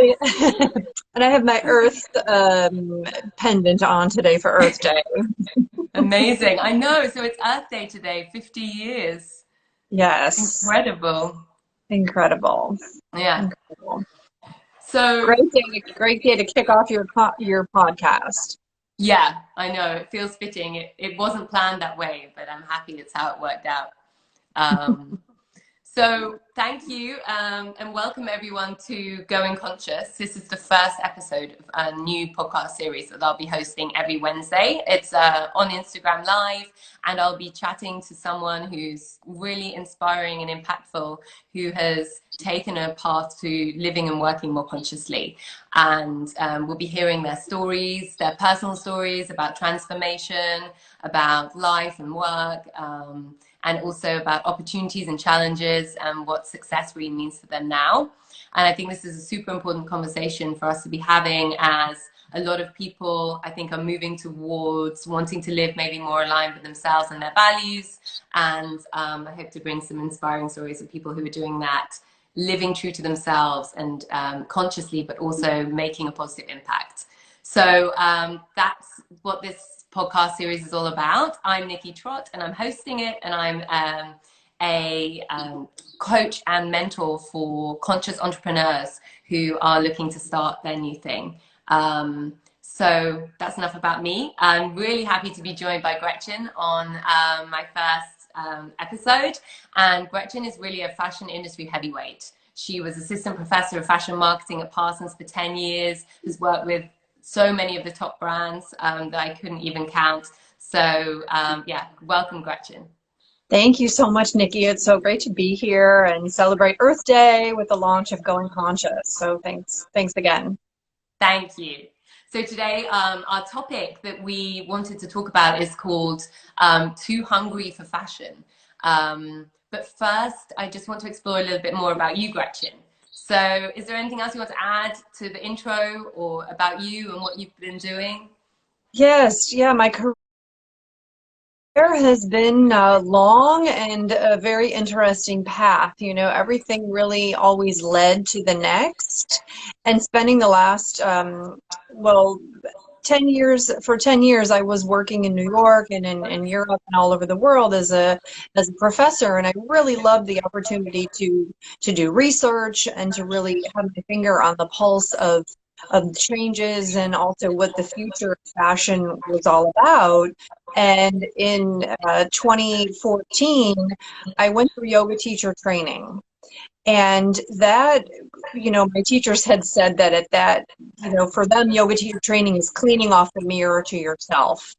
I and I have my Earth pendant on today for Earth Day. Amazing. I know. So it's Earth Day today, 50 years. Yes, Incredible. incredible, Yeah. incredible. So, Great day to kick off your podcast. yeah, I know. It feels fitting. It wasn't planned that way, but I'm happy it's how it worked out. Um, So thank you and welcome everyone to Going Conscious. This is the first episode of a new podcast series that I'll be hosting every Wednesday. It's on Instagram Live, and I'll be chatting to someone who's really inspiring and impactful, who has taken a path to living and working more consciously. And we'll be hearing their stories, their personal stories about transformation, about life and work, and also about opportunities and challenges and what success really means to them now. And I think this is a super important conversation for us to be having, as a lot of people, I think, are moving towards wanting to live maybe more aligned with themselves and their values. And I hope to bring some inspiring stories of people who are doing that, living true to themselves and consciously, but also making a positive impact. So that's what this podcast series is all about. I'm Nikki Trott and I'm hosting it, and I'm a coach and mentor for conscious entrepreneurs who are looking to start their new thing. So that's enough about me. I'm really happy to be joined by Gretchen on my first episode. And Gretchen is really a fashion industry heavyweight. She was assistant professor of fashion marketing at Parsons for 10 years, has worked with so many of the top brands that I couldn't even count. So yeah, welcome, Gretchen. Thank you so much, Nikki. It's so great to be here and celebrate Earth Day with the launch of Going Conscious. So thanks again. Thank you. So today, our topic that we wanted to talk about is called Too Hungry for Fashion. But first, I just want to explore a little bit more about you, Gretchen. So is there anything else you want to add to the intro or about you and what you've been doing? Yes, yeah, my career has been long and a very interesting path. You know, everything really always led to the next. And spending the last, well, 10 years, for 10 years, I was working in New York and in Europe and all over the world as a professor. And I really loved the opportunity to do research and to really have my finger on the pulse of changes and also what the future of fashion was all about. And in 2014, I went through yoga teacher training. And that, you know, my teachers had said that at that, you know, for them, yoga teacher training is cleaning off the mirror to yourself.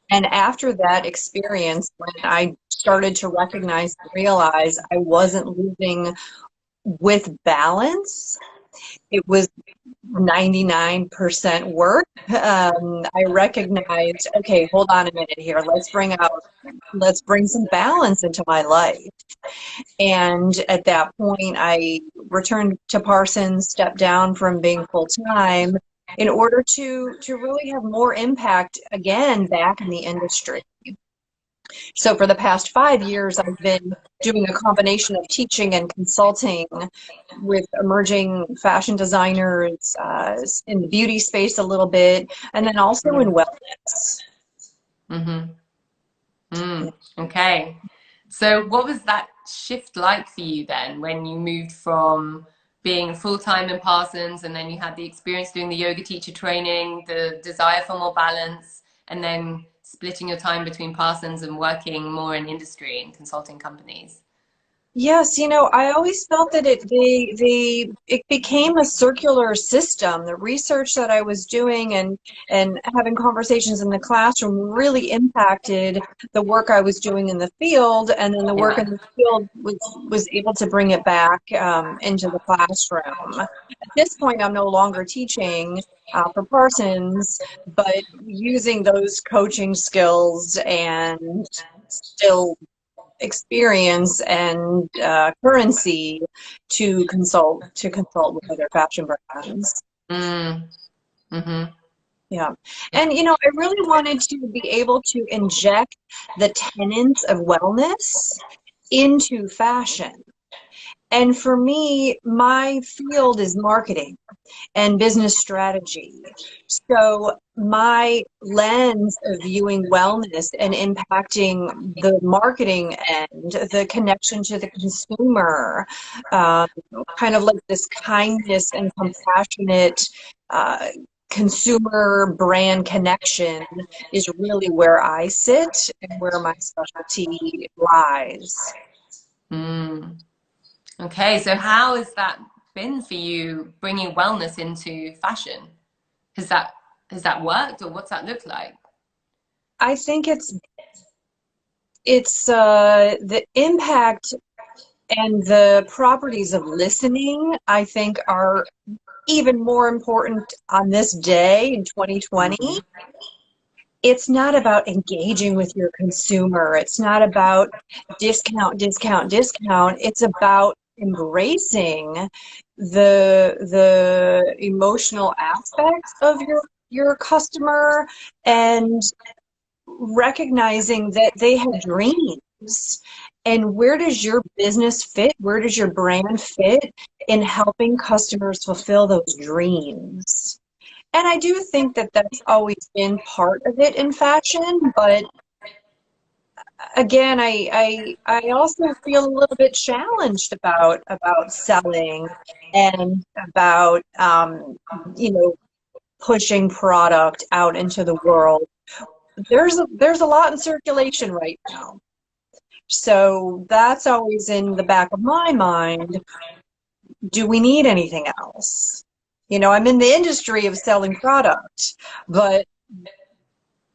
And after that experience, when I started to recognize and realize I wasn't living with balance, it was 99% work. I recognized, okay, hold on a minute here. Let's bring some balance into my life. And at that point, I returned to Parsons, stepped down from being full-time in order to really have more impact again back in the industry. So for the past 5 years, I've been doing a combination of teaching and consulting with emerging fashion designers in the beauty space a little bit, and then also in wellness. Mm-hmm. Okay. So what was that shift like for you then, when you moved from being full-time in Parsons and then you had the experience doing the yoga teacher training, the desire for more balance, and then splitting your time between Parsons and working more in industry and consulting companies? Yes, you know, I always felt that it became a circular system. The research that I was doing and having conversations in the classroom really impacted the work I was doing in the field, and then the work Yeah. in the field was able to bring it back into the classroom. At this point, I'm no longer teaching for Parsons, but using those coaching skills and still experience and currency to consult with other fashion brands. Mm-hmm. Yeah, and you know, I really wanted to be able to inject the tenets of wellness into fashion. And for me, my field is marketing and business strategy. So my lens of viewing wellness and impacting the marketing end, the connection to the consumer, um, kind of like this kindness and compassionate uh, consumer brand connection is really where I sit and where my specialty lies. Mm. Okay, so how has that been for you bringing wellness into fashion? Has that has that worked, or what's that look like? I think it's the impact and the properties of listening, I think, are even more important on this day in 2020. Mm. It's not about engaging with your consumer. It's not about discount, discount, discount. It's about embracing the emotional aspects of your customer and recognizing that they have dreams. And where does your business fit? Where does your brand fit in helping customers fulfill those dreams? And I do think that that's always been part of it in fashion, but again, I also feel a little bit challenged about selling and about you know, pushing product out into the world. There's a lot in circulation right now. So that's always in the back of my mind. Do we need anything else? You know, I'm in the industry of selling product, but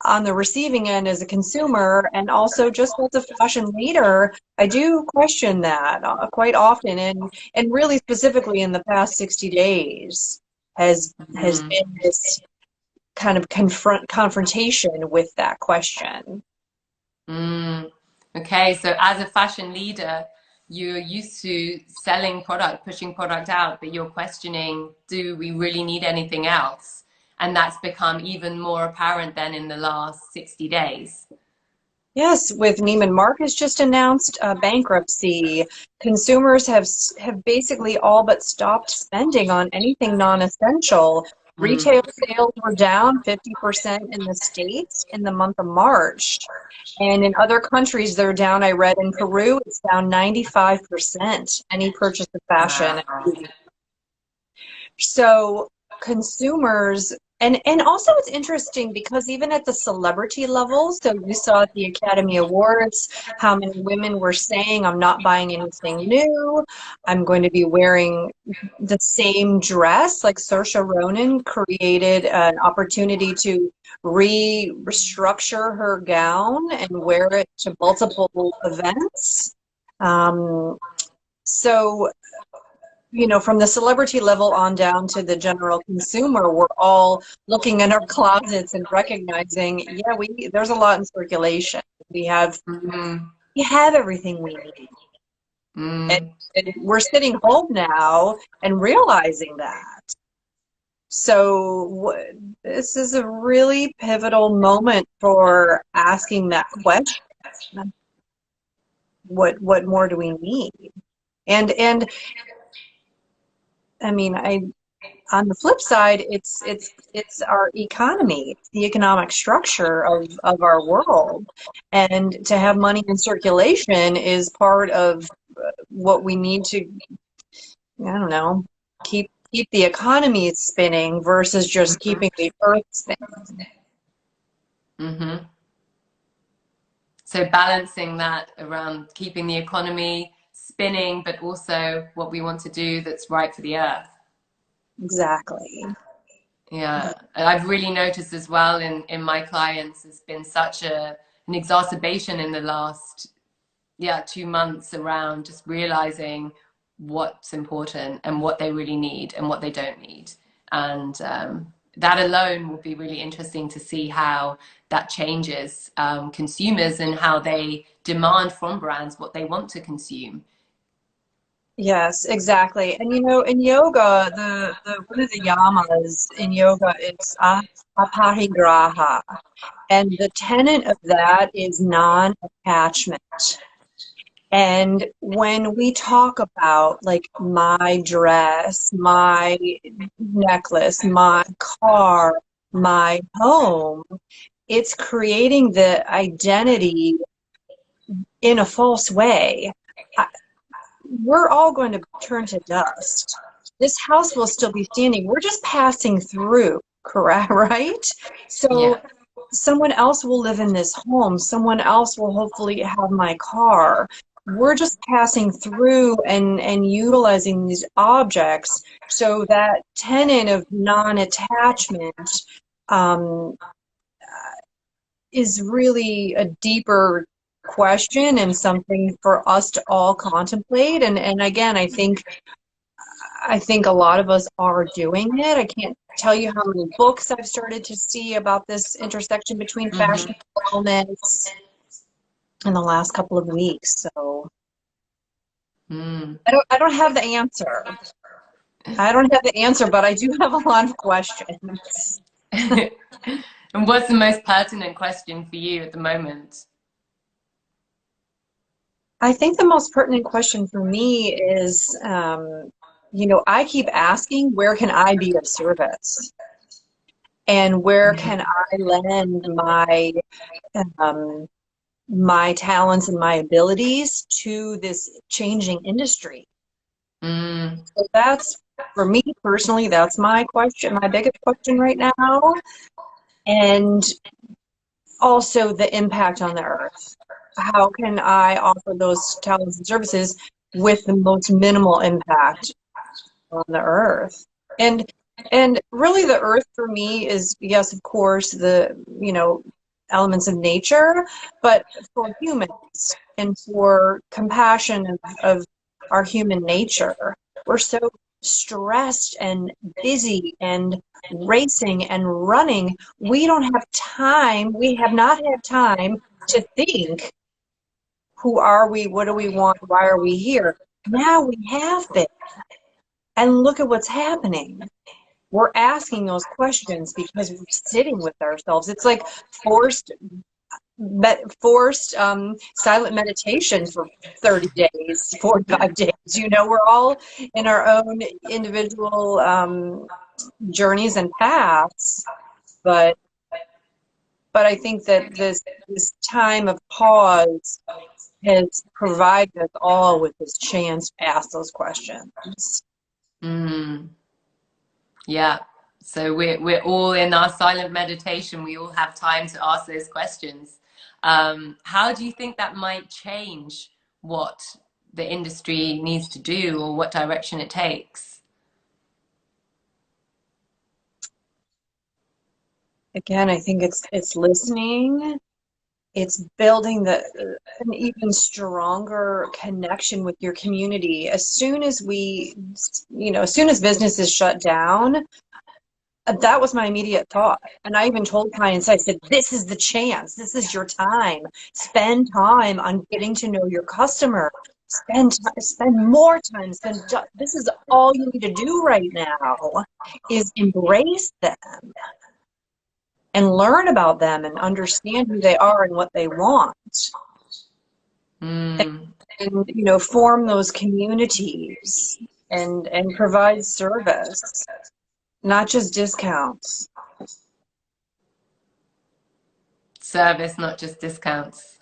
on the receiving end as a consumer and also just as a fashion leader, I do question that quite often, and really specifically in the past 60 days has Mm. been this kind of confrontation with that question. Mm. Okay, so as a fashion leader, you're used to selling product, pushing product out, but you're questioning, do we really need anything else? And that's become even more apparent than in the last 60 days. Yes, with Neiman Marcus just announced bankruptcy, consumers have basically all but stopped spending on anything non-essential. Mm. Retail sales were down 50% in the States in the month of March. And in other countries, they're down. I read in Peru, it's down 95%, any purchase of fashion. Wow. So consumers, and also it's interesting because even at the celebrity level, so you saw at the Academy Awards how many women were saying, I'm not buying anything new. I'm going to be wearing the same dress. Like Saoirse Ronan created an opportunity to restructure her gown and wear it to multiple events. Um, so you know, from the celebrity level on down to the general consumer, we're all looking in our closets and recognizing, yeah, there's a lot in circulation. We have Mm. we have everything we need. And, Mm. and we're sitting home now and realizing that. So this is a really pivotal moment for asking that question. What more do we need? And I mean, on the flip side, it's our economy, it's the economic structure of our world, and to have money in circulation is part of what we need to, I don't know, keep the economy spinning versus just Mhm. keeping the earth spinning. Mhm. So balancing that around keeping the economy spinning, but also what we want to do that's right for the earth. Exactly. Yeah, and I've really noticed as well in my clients, there's been such an exacerbation in the last 2 months around just realizing what's important and what they really need and what they don't need. And that alone will be really interesting to see how that changes consumers and how they demand from brands what they want to consume. Yes, exactly. And you know, in yoga, the one of the yamas in yoga is aparigraha. And the tenet of that is non-attachment. And when we talk about like my dress, my necklace, my car, my home, it's creating the identity in a false way. I, we're all going to turn to dust. This house will still be standing. We're just passing through, correct? Right? So Yeah. someone else will live in this home. Someone else will hopefully have my car. We're just passing through and utilizing these objects. So that tenet of non-attachment um, is really a deeper question and something for us to all contemplate. And again, I think a lot of us are doing it. I can't tell you how many books I've started to see about this intersection between fashion and wellness in the last couple of weeks. So Mm. I don't have the answer. I don't have the answer, but I do have a lot of questions. And what's the most pertinent question for you at the moment? I think the most pertinent question for me is, I keep asking, where can I be of service? And where can I lend um, my talents and my abilities to this changing industry? Mm. So that's, for me personally, that's my question, my biggest question right now. And also the impact on the earth. How can I offer those talents and services with the most minimal impact on the earth? And really the earth for me is, yes, of course, the, elements of nature, but for humans and for compassion of our human nature. We're so stressed and busy and racing and running. We don't have time. We have not had time to think, who are we? What do we want? Why are we here? Now we have been. And look at what's happening. We're asking those questions because we're sitting with ourselves. It's like forced silent meditation for 30 days, 45 days. We're all in our own individual journeys and paths, but I think that this time of pause has provided us all with this chance to ask those questions. Mm. Yeah. So we're all in our silent meditation. We all have time to ask those questions. How do you think that might change what the industry needs to do or what direction it takes? Again, I think it's listening. It's building an even stronger connection with your community. As soon as as soon as businesses shut down, that was my immediate thought. And I even told clients, I said, this is the chance. This is your time. Spend time on getting to know your customer. Spend more time. This is all you need to do right now is embrace them and learn about them and understand who they are and what they want. Mm. And form those communities and provide service, not just discounts. Service, not just discounts.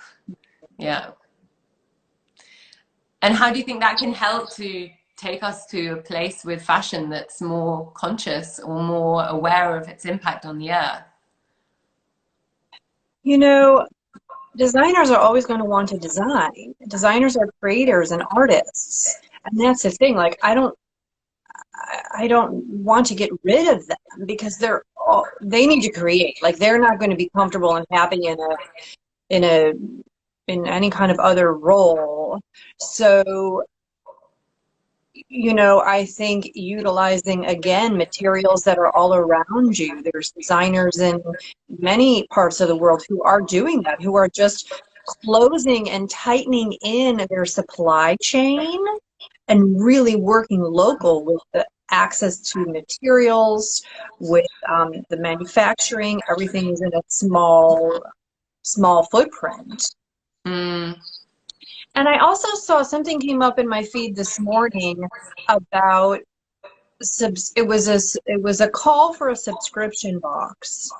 Yeah. And how do you think that can help to take us to a place with fashion that's more conscious or more aware of its impact on the earth? Designers are always going to want to design. Designers are creators and artists. And that's the thing. Like, I don't want to get rid of them because they need to create. Like, they're not going to be comfortable and happy in a in any kind of other role. So, I think utilizing, again, materials that are all around you. There's designers in many parts of the world who are doing that, who are just closing and tightening in their supply chain and really working local with the access to materials, with the manufacturing. Everything is in a small footprint. Mm. And I also saw something came up in my feed this morning about it was a call for a subscription box,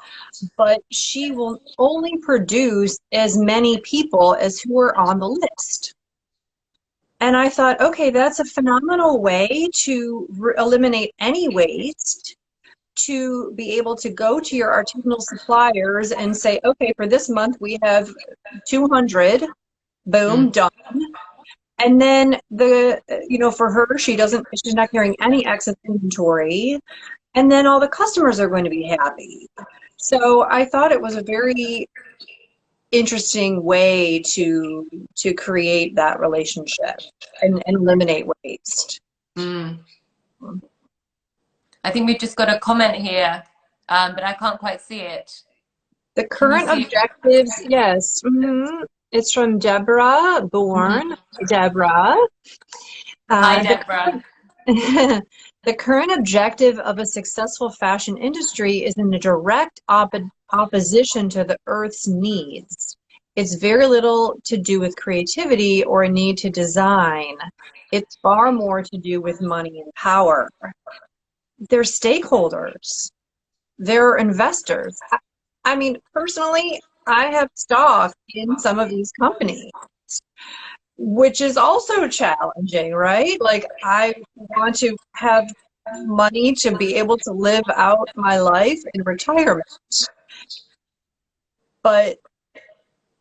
but she will only produce as many people as who are on the list. And I thought, okay, that's a phenomenal way to eliminate any waste, to be able to go to your artisanal suppliers and say, okay, for this month we have 200, boom, Mm. done. And then for her, she's not carrying any excess inventory. And then all the customers are going to be happy. So I thought it was a very interesting way to create that relationship and eliminate waste. Mm. I think we've just got a comment here, but I can't quite see it. The Can you current see it? objectives, yes. It's from Deborah Bourne. Deborah. Hi, The Deborah. The current objective of a successful fashion industry is in a direct opposition to the Earth's needs. It's very little to do with creativity or a need to design. It's far more to do with money and power. They're stakeholders. They're investors. I mean, personally, I have stock in some of these companies, which is also challenging, right? Like, I want to have money to be able to live out my life in retirement, but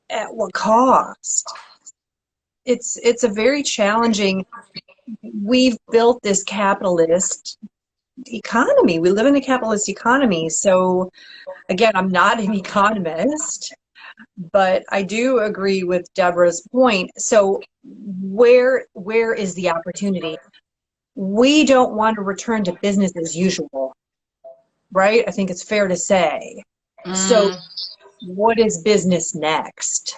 at what cost? It's a very challenging. We've built this capitalist economy. We live in a capitalist economy. So again, I'm not an economist, but I do agree with Deborah's point. So where is the opportunity? We don't want to return to business as usual, right? I think it's fair to say. So Mm. what is business next?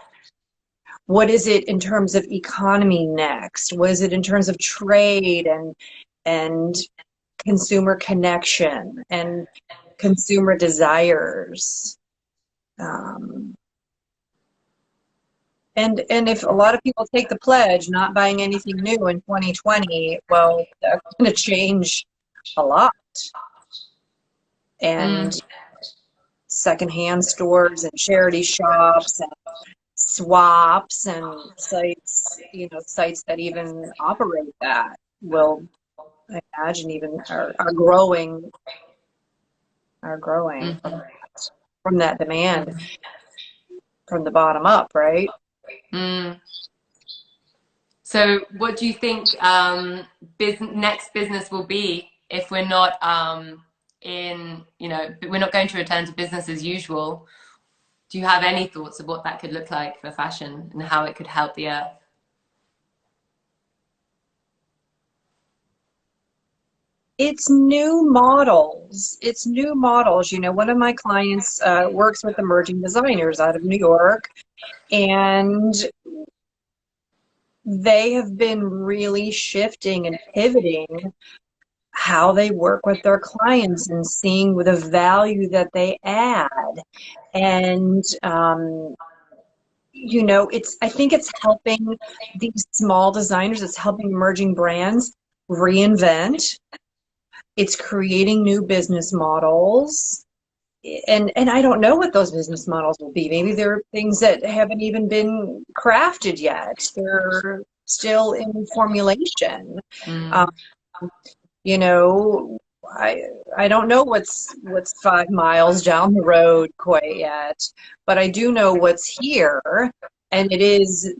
What is it in terms of economy next? What is it in terms of trade and consumer connection and consumer desires? And if a lot of people take the pledge, not buying anything new in 2020, well, that's going to change a lot. And Mm. secondhand stores and charity shops and swaps and sites that even operate that will, I imagine, even are growing Mm. from that demand from the bottom up, right? Mm. So what do you think next business will be if we're not we're not going to return to business as usual? Do you have any thoughts of what that could look like for fashion and how it could help the earth? It's new models. It's new models. One of my clients works with emerging designers out of New York, and they have been really shifting and pivoting how they work with their clients and seeing the value that they add. And I think it's helping these small designers, it's helping emerging brands reinvent. It's creating new business models. And I don't know what those business models will be. Maybe there are things that haven't even been crafted yet. They're still in formulation. Mm. Um, you know, I don't know what's 5 miles down the road quite yet, but I do know what's here, and it is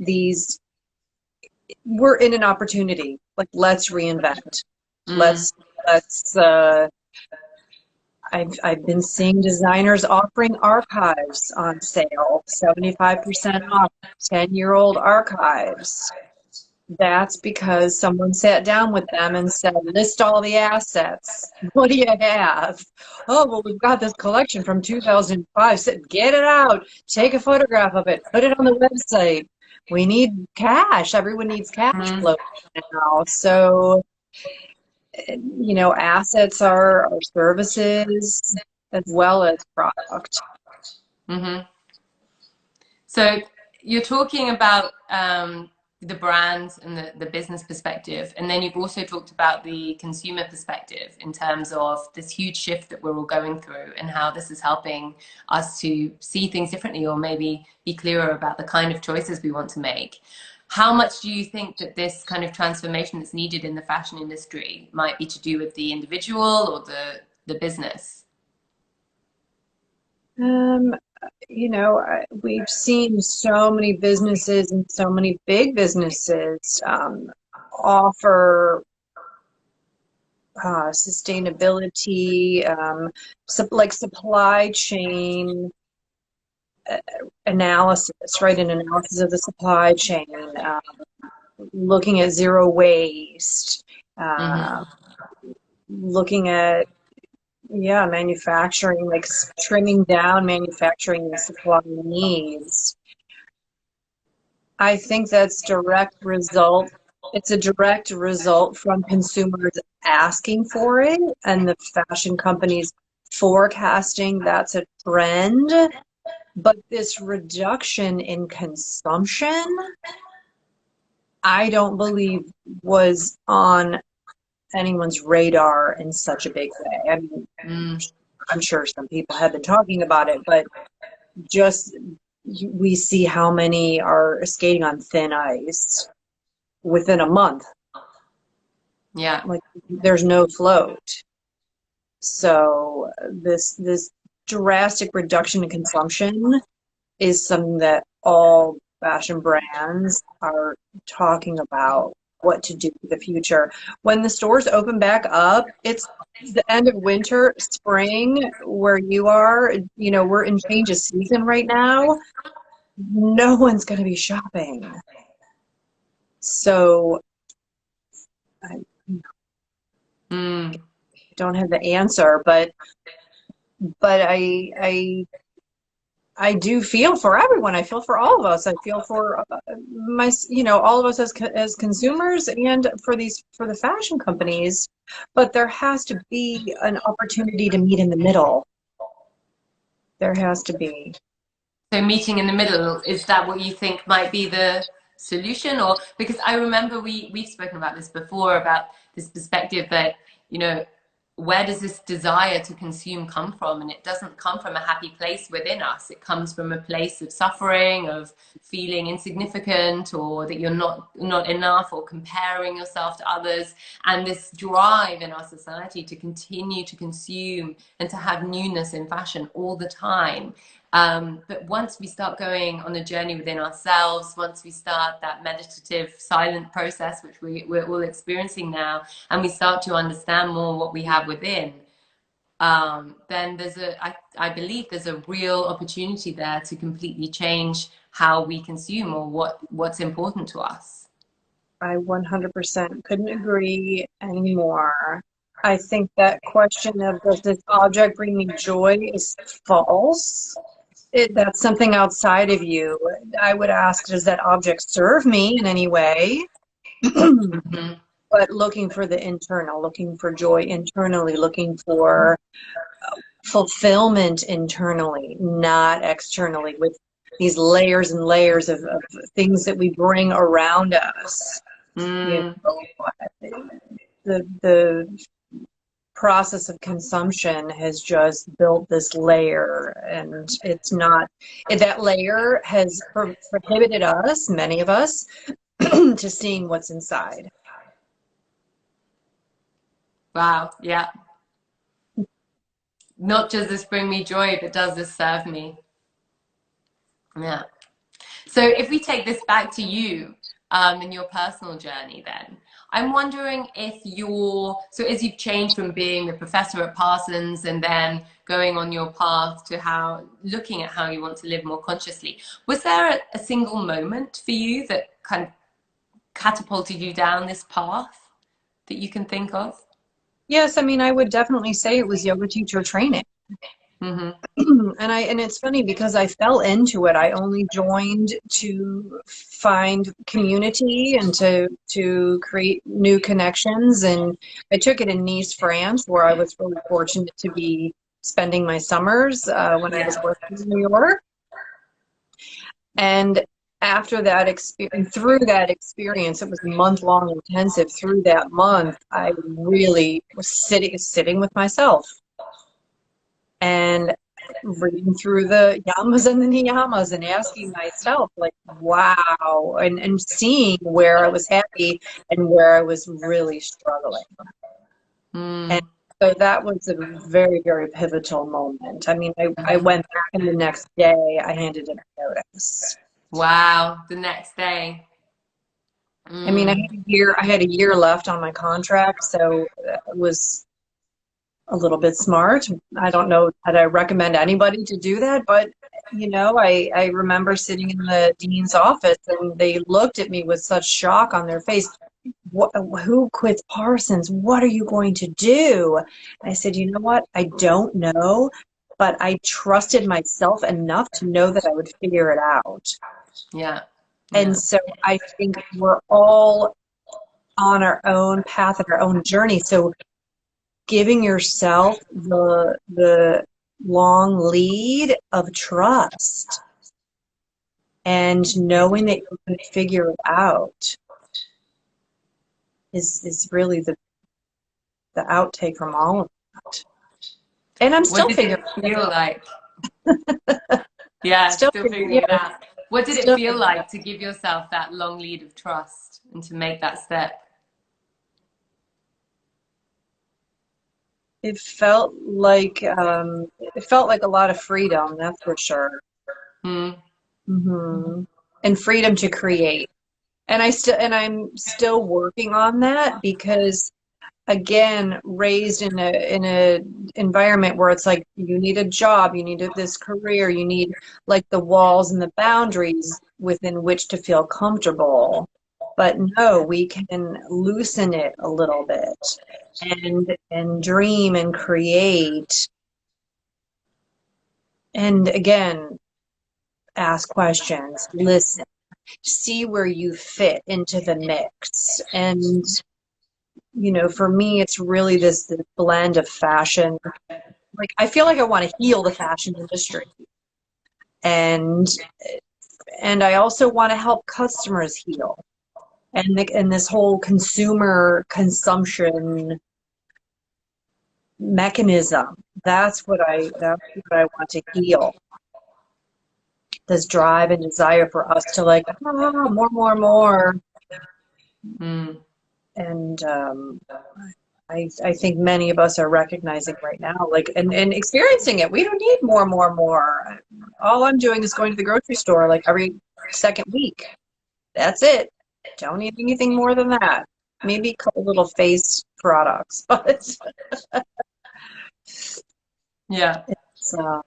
we're in an opportunity. Like, let's reinvent. Mm. Let's I've been seeing designers offering archives on sale, 75% off 10-year-old archives. That's because someone sat down with them and said, list all the assets. What do you have? Oh, well, we've got this collection from 2005. Said, get it out. Take a photograph of it. Put it on the website. We need cash. Everyone needs cash Mm. flow now. So, assets are services as well as product. Mm-hmm. So you're talking about the brand and the business perspective. And then you've also talked about the consumer perspective in terms of this huge shift that we're all going through and how this is helping us to see things differently, or maybe be clearer about the kind of choices we want to make. How much do you think that this kind of transformation that's needed in the fashion industry might be to do with the individual or the business? Um, we've seen so many businesses and so many big businesses offer sustainability, like supply chain analysis, right? An analysis of the supply chain, looking at zero waste, uh, Mm-hmm. looking at manufacturing, like trimming down manufacturing and supply needs. I think that's direct result. It's a direct result from consumers asking for it and the fashion companies forecasting that's a trend. But this reduction in consumption, I don't believe was on anyone's radar in such a big way. I mean, I'm sure some people have been talking about it, but just we see how many are skating on thin ice within a month. Yeah. Like there's no float. So this drastic reduction in consumption is something that all fashion brands are talking about what to do for the future. When the stores open back up, it's the end of winter, spring, where you are, we're in change of season right now. No one's going to be shopping. So I don't have the answer, but I do feel for everyone. I feel for all of us. I feel for all of us as consumers, and for the fashion companies. But there has to be an opportunity to meet in the middle. There has to be. So meeting in the middle, is that what you think might be the solution? Or because I remember we've spoken about this before, about this perspective that, where does this desire to consume come from? And it doesn't come from a happy place within us. It comes from a place of suffering, of feeling insignificant, or that you're not enough, or comparing yourself to others. And this drive in our society to continue to consume and to have newness in fashion all the time. But once we start going on a journey within ourselves, once we start that meditative silent process, which we're all experiencing now, and we start to understand more what we have within, then I believe there's a real opportunity there to completely change how we consume, or what's important to us. I 100% couldn't agree anymore. I think that question of does this object bring me joy is false. That's something outside of you. I would ask, does that object serve me in any way? Mm-hmm. But looking for the internal, looking for joy internally, looking for fulfillment internally, not externally, with these layers and layers of things that we bring around us. The process of consumption has just built this layer, and it's not, that layer has prohibited us, many of us, to seeing what's inside. Wow, yeah. Not just this bring me joy, but does this serve me? Yeah. So if we take this back to you, in your personal journey, then I'm wondering if so as you've changed from being a professor at Parsons and then going on your path to looking at how you want to live more consciously, was there a single moment for you that kind of catapulted you down this path that you can think of? Yes, I mean, I would definitely say it was yoga teacher training. Mm-hmm. And it's funny because I fell into it. I only joined to find community and to create new connections. And I took it in Nice, France, where I was really fortunate to be spending my summers when I was working in New York. And after that experience, through that experience, it was a month-long intensive. Through that month, I really was sitting with myself and reading through the yamas and the niyamas and asking myself, like, wow, and seeing where I was happy and where I was really struggling. And so that was a very, very pivotal moment. I mean, I went back, and the next day I handed in a notice. Wow, the next day. I mean, I had a year left on my contract, so it was a little bit smart. I don't know that I recommend anybody to do that, but you know, I remember sitting in the dean's office, and they looked at me with such shock on their face. Who quits Parsons? What are you going to do? I said, you know what? I don't know, but I trusted myself enough to know that I would figure it out. Yeah. And so I think we're all on our own path and our own journey. So giving yourself the long lead of trust and knowing that you can figure it out is really the outtake from all of that. And I'm still figuring it feel like? Yeah, still figuring it out. What did it feel like to give yourself that long lead of trust and to make that step? It felt like a lot of freedom, that's for sure. Mm-hmm. And freedom to create. And I'm still working on that, because again, raised in a environment where it's like, you need a job, you need this career, you need like the walls and the boundaries within which to feel comfortable. But no, we can loosen it a little bit and dream and create. And again, ask questions, listen, see where you fit into the mix. And you know, for me, it's really this blend of fashion. Like, I feel like I want to heal the fashion industry, and I also want to help customers heal, and this whole consumer consumption mechanism. That's what I want to heal. This drive and desire for us to like, more. And I think many of us are recognizing right now, like, and experiencing it. We don't need more. All I'm doing is going to the grocery store like every second week. That's it. Don't need anything more than that. Maybe a couple little face products, but yeah. So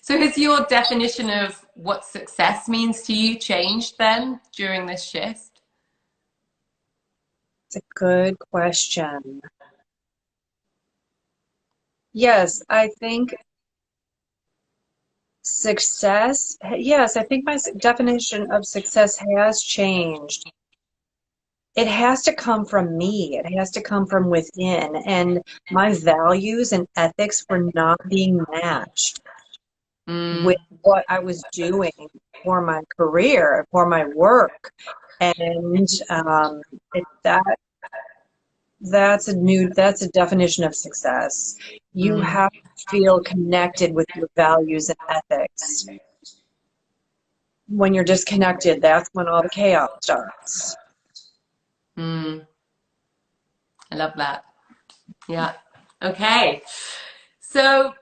has your definition of what success means to you changed then during this shift? It's a good question. Yes, I think success, yes, I think my definition of success has changed. It has to come from me. It has to come from within. And my values and ethics were not being matched with what I was doing for my career, for my work. And that's a definition of success. You have to feel connected with your values and ethics. When you're disconnected, that's when all the chaos starts. I love that. Yeah. Okay. So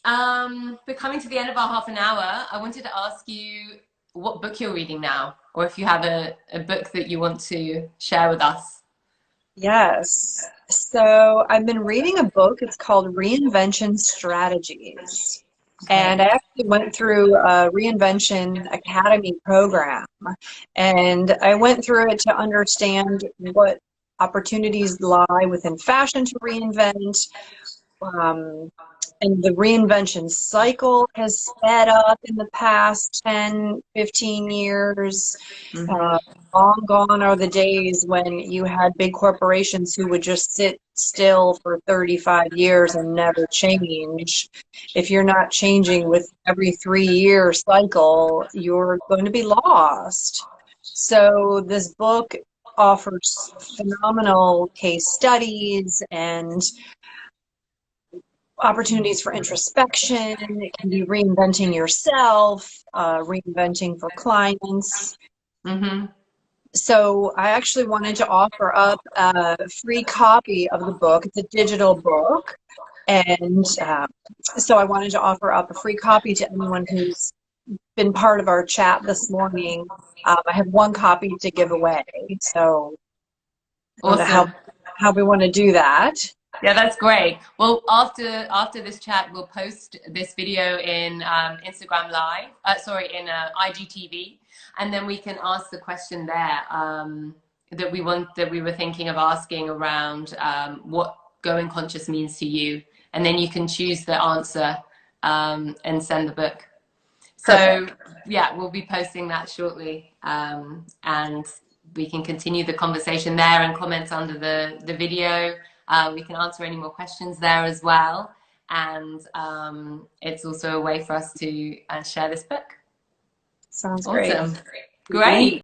we're coming to the end of our half an hour. I wanted to ask you what book you're reading now, or if you have a book that you want to share with us. Yes. So I've been reading a book. It's called Reinvention Strategies. And I actually went through a Reinvention Academy program. And I went through it to understand what opportunities lie within fashion to reinvent. And the reinvention cycle has sped up in the past 10, 15 years. Long gone are the days when you had big corporations who would just sit still for 35 years and never change, if you're not changing with every 3-year cycle, you're going to be lost. So this book offers phenomenal case studies and opportunities for introspection. It can be reinventing yourself, reinventing for clients. Mm-hmm. So I actually wanted to offer up a free copy of the book. It's a digital book. And so I wanted to offer up a free copy to anyone who's been part of our chat this morning. I have one copy to give away. So I don't know Awesome. how we want to do that. Yeah, that's great. Well, after this chat, we'll post this video in Instagram Live. Sorry, in IGTV, and then we can ask the question there that we were thinking of asking around what going conscious means to you, and then you can choose the answer and send the book. So Perfect. yeah, we'll be posting that shortly, and we can continue the conversation there and comments under the video. We can answer any more questions there as well. And it's also a way for us to share this book. Sounds great. Awesome. Great.